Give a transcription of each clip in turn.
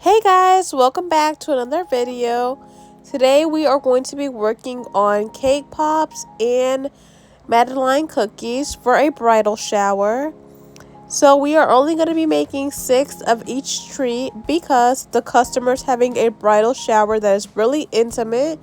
Hey guys, welcome back to another video. Today we are going to be working on cake pops and Madeleine cookies for a bridal shower. So we are only going to be making 6 of each treat because the customer's having a bridal shower that is really intimate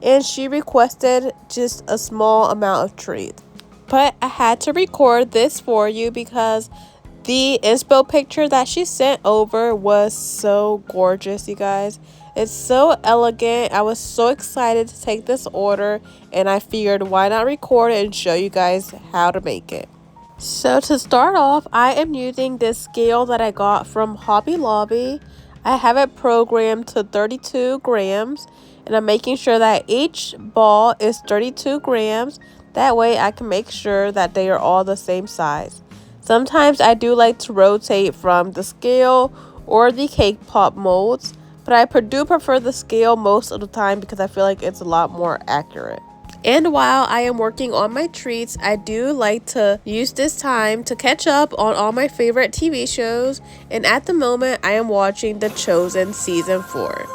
and she requested just a small amount of treats. But I had to record this for you because the inspo picture that she sent over was so gorgeous, you guys. It's so elegant. I was so excited to take this order and I figured why not record it and show you guys how to make it. So to start off, I am using this scale that I got from Hobby Lobby. I have it programmed to 32 grams and I'm making sure that each ball is 32 grams. That way I can make sure that they are all the same size. Sometimes I do like to rotate from the scale or the cake pop molds, but I do prefer the scale most of the time because I feel like it's a lot more accurate. And while I am working on my treats, I do like to use this time to catch up on all my favorite TV shows, and at the moment I am watching The Chosen Season 4.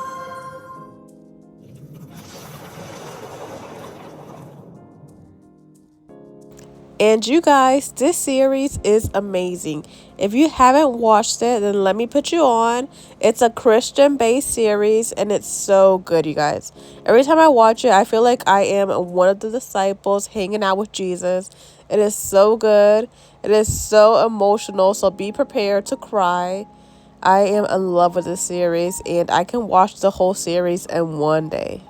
And you guys, this series is amazing. If you haven't watched it, then let me put you on. It's a Christian-based series and it's so good, you guys. Every time I watch it, I feel like I am one of the disciples hanging out with Jesus. It is so good. It is so emotional, so be prepared to cry. I am in love with this series and I can watch the whole series in one day.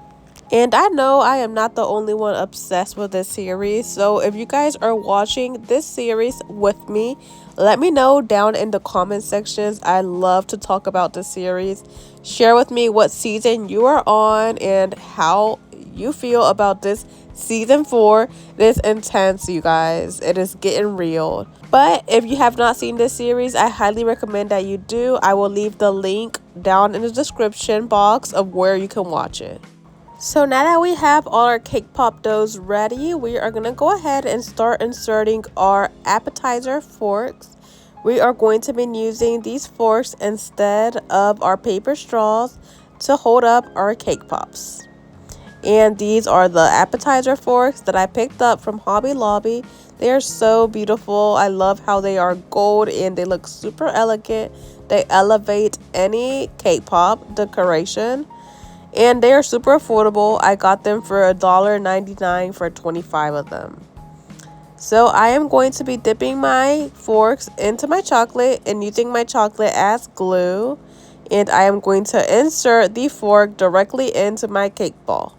And I know I am not the only one obsessed with this series, so if you guys are watching this series with me, let me know down in the comment sections. I love to talk about this series. Share with me what season you are on and how you feel about this season 4. It is intense, you guys. It is getting real. But if you have not seen this series, I highly recommend that you do. I will leave the link down in the description box of where you can watch it. So now that we have all our cake pop doughs ready, we are going to go ahead and start inserting our appetizer forks. We are going to be using these forks instead of our paper straws to hold up our cake pops. And these are the appetizer forks that I picked up from Hobby Lobby. They are so beautiful. I love how they are gold and they look super elegant. They elevate any cake pop decoration. And they are super affordable. I got them for $1.99 for 25 of them. So I am going to be dipping my forks into my chocolate and using my chocolate as glue. And I am going to insert the fork directly into my cake ball.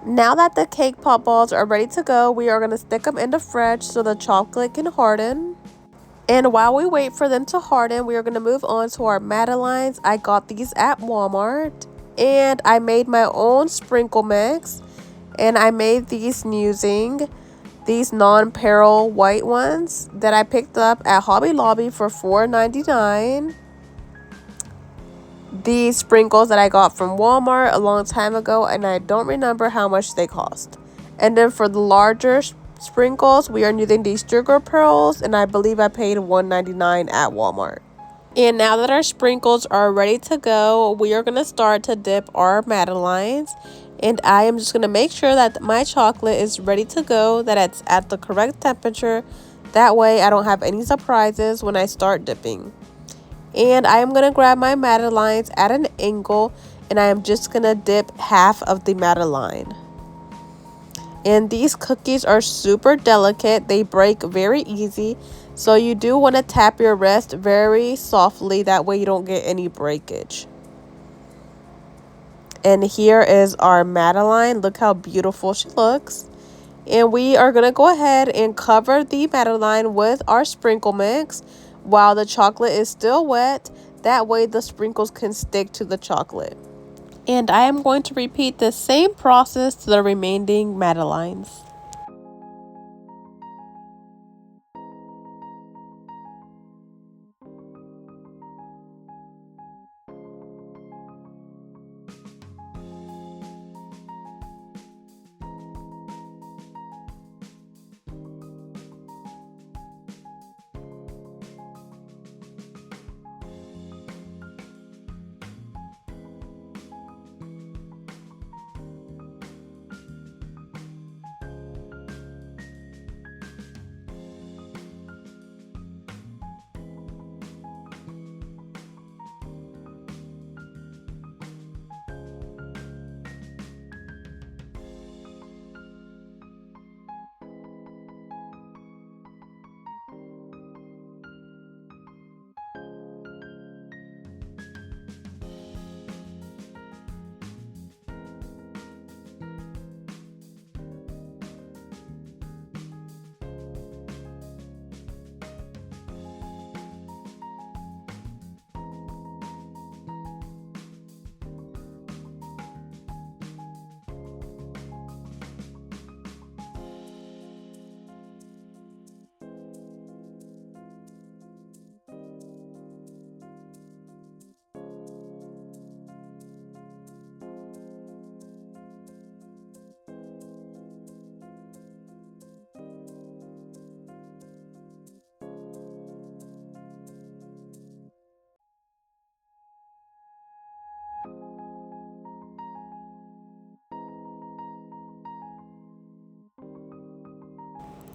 Now that the cake pop balls are ready to go, we are going to stick them in the fridge so the chocolate can harden. And while we wait for them to harden, we are going to move on to our Madeleines. I got these at Walmart. And I made my own sprinkle mix. And I made these using these non-peril white ones that I picked up at Hobby Lobby for $4.99. These sprinkles that I got from Walmart a long time ago, and I don't remember how much they cost. And then for the larger sprinkles, we are using these sugar pearls, and I believe I paid $1.99 at Walmart. And now that our sprinkles are ready to go, we are going to start to dip our Madeleines. And I am just going to make sure that my chocolate is ready to go, that it's at the correct temperature. That way I don't have any surprises when I start dipping. And I am going to grab my Madeleines at an angle and I am just going to dip half of the Madeleine. And these cookies are super delicate. They break very easy. So you do want to tap your wrist very softly. That way you don't get any breakage. And here is our Madeleine. Look how beautiful she looks. And we are going to go ahead and cover the Madeleine with our sprinkle mix while the chocolate is still wet. That way the sprinkles can stick to the chocolate. And I am going to repeat the same process to the remaining Madeleines.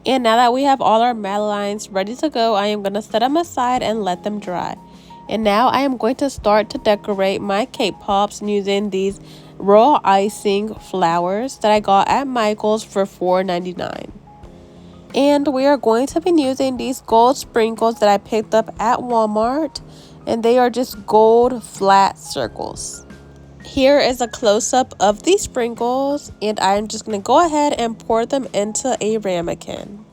And now that we have all our madeleines ready to go, I am going to set them aside and let them dry. And now I am going to start to decorate my cake pops using these royal icing flowers that I got at Michael's for $4.99. And we are going to be using these gold sprinkles that I picked up at Walmart, and they are just gold flat circles. Here is a close-up of these sprinkles, and I'm just going to go ahead and pour them into a ramekin.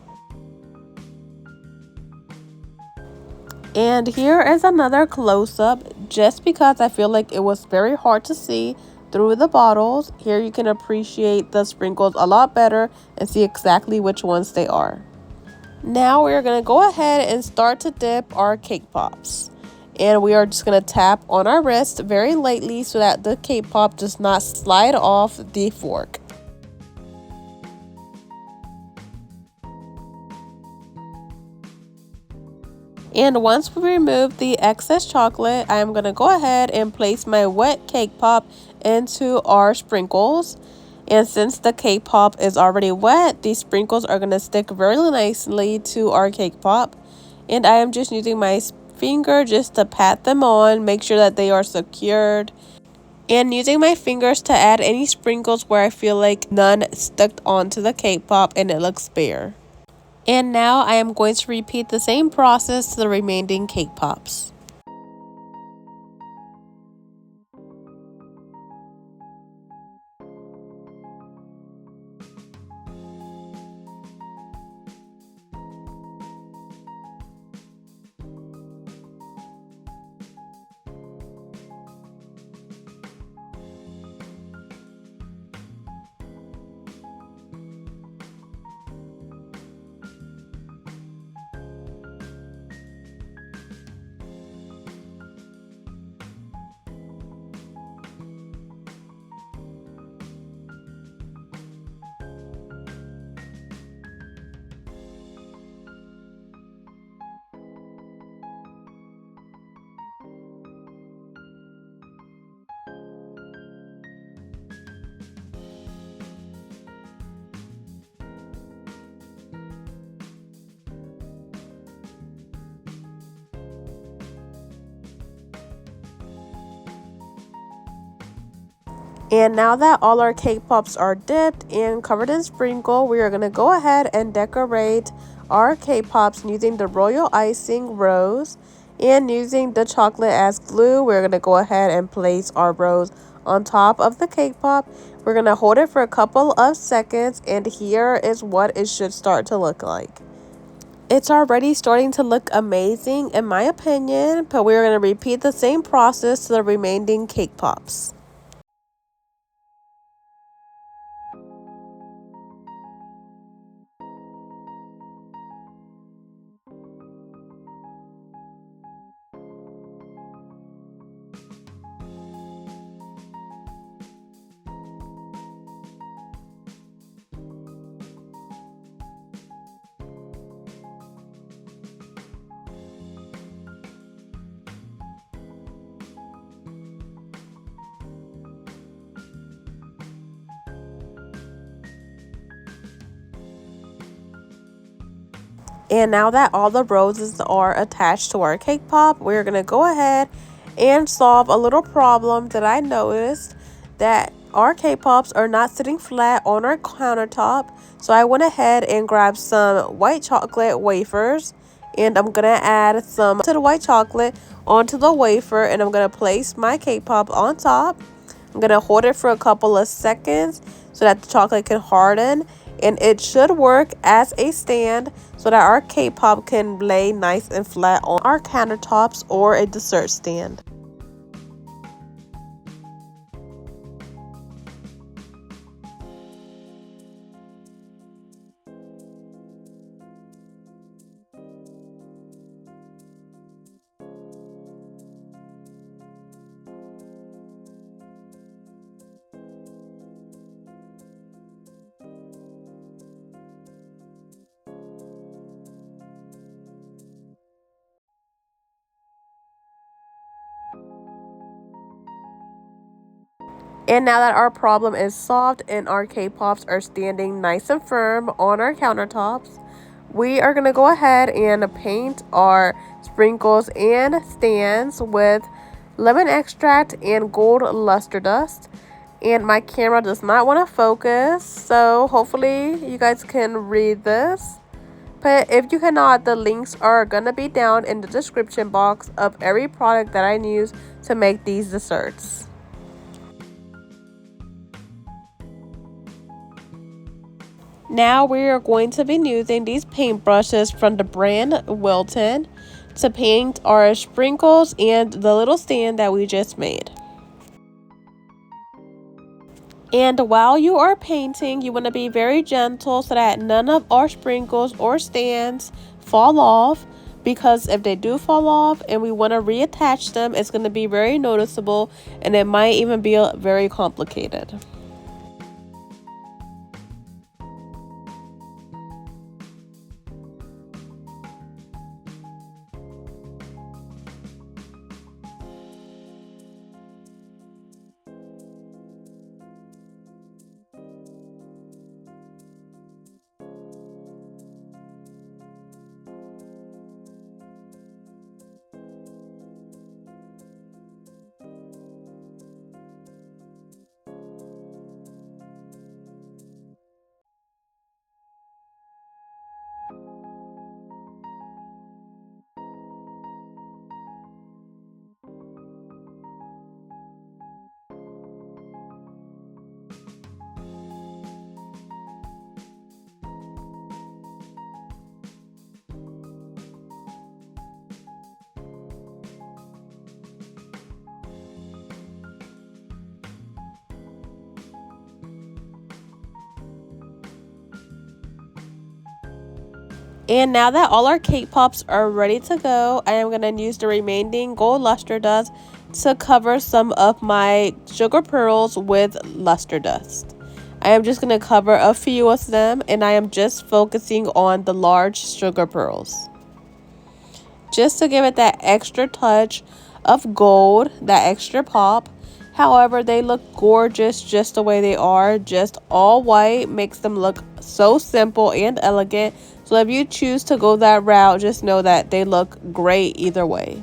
And here is another close-up, just because I feel like it was very hard to see through the bottles. Here you can appreciate the sprinkles a lot better and see exactly which ones they are. Now we're going to go ahead and start to dip our cake pops. And we are just going to tap on our wrist very lightly so that the cake pop does not slide off the fork. And once we remove the excess chocolate, I'm going to go ahead and place my wet cake pop into our sprinkles. And since the cake pop is already wet, these sprinkles are going to stick very nicely to our cake pop. And I am just using my finger just to pat them on, make sure that they are secured. And using my fingers to add any sprinkles where I feel like none stuck onto the cake pop and it looks bare. And now I am going to repeat the same process to the remaining cake pops. And now that all our cake pops are dipped and covered in sprinkle, we are going to go ahead and decorate our cake pops using the royal icing rose and using the chocolate as glue. We're going to go ahead and place our rose on top of the cake pop. We're going to hold it for a couple of seconds, and here is what it should start to look like. It's already starting to look amazing in my opinion, but we're going to repeat the same process to the remaining cake pops. And now that all the roses are attached to our cake pop, we're going to go ahead and solve a little problem that I noticed, that our cake pops are not sitting flat on our countertop. So I went ahead and grabbed some white chocolate wafers, and I'm going to add some to the white chocolate onto the wafer, and I'm going to place my cake pop on top. I'm going to hold it for a couple of seconds so that the chocolate can harden, and it should work as a stand so that our cake pop can lay nice and flat on our countertops or a dessert stand. And now that our problem is solved and our cake pops are standing nice and firm on our countertops, We are going to go ahead and paint our sprinkles and stands with lemon extract and gold luster dust. And my camera does not want to focus, so hopefully you guys can read this. But if you cannot, the links are going to be down in the description box of every product that I use to make these desserts. Now we are going to be using these paint brushes from the brand Wilton to paint our sprinkles and the little stand that we just made. And while you are painting, you want to be very gentle so that none of our sprinkles or stands fall off, because if they do fall off and we want to reattach them, it's going to be very noticeable and it might even be very complicated. And now that all our cake pops are ready to go, I am going to use the remaining gold luster dust to cover some of my sugar pearls with luster dust. I am just going to cover a few of them, and I am just focusing on the large sugar pearls, just to give it that extra touch of gold, that extra pop. However, they look gorgeous just the way they are. Just all white makes them look so simple and elegant. So if you choose to go that route, just know that they look great either way.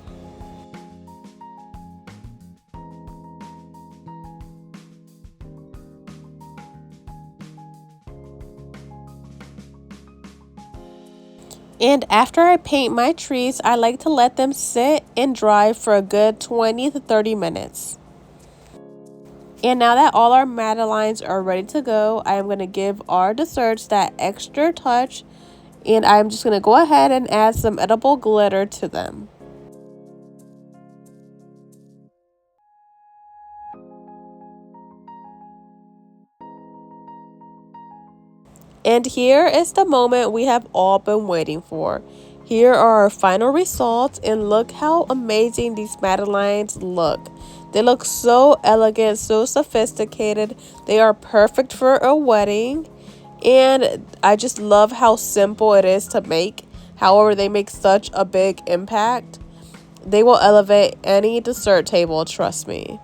And after I paint my trees, I like to let them sit and dry for a good 20 to 30 minutes. And now that all our madeleines are ready to go, I am going to give our desserts that extra touch. And I'm just going to go ahead and add some edible glitter to them. And here is the moment we have all been waiting for. Here are our final results, and look how amazing these madeleines look. They look so elegant, so sophisticated. They are perfect for a wedding. And I just love how simple it is to make. However, they make such a big impact. They will elevate any dessert table, trust me.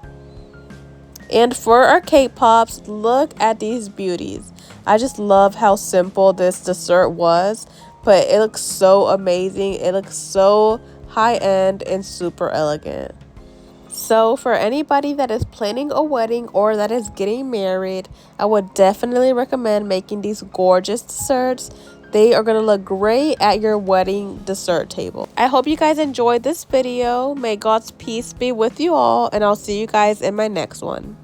And for our cake pops, look at these beauties. I just love how simple this dessert was, but it looks so amazing. It looks so high-end and super elegant. So for anybody that is planning a wedding or that is getting married, I would definitely recommend making these gorgeous desserts. They are going to look great at your wedding dessert table. I hope you guys enjoyed this video. May God's peace be with you all, and I'll see you guys in my next one.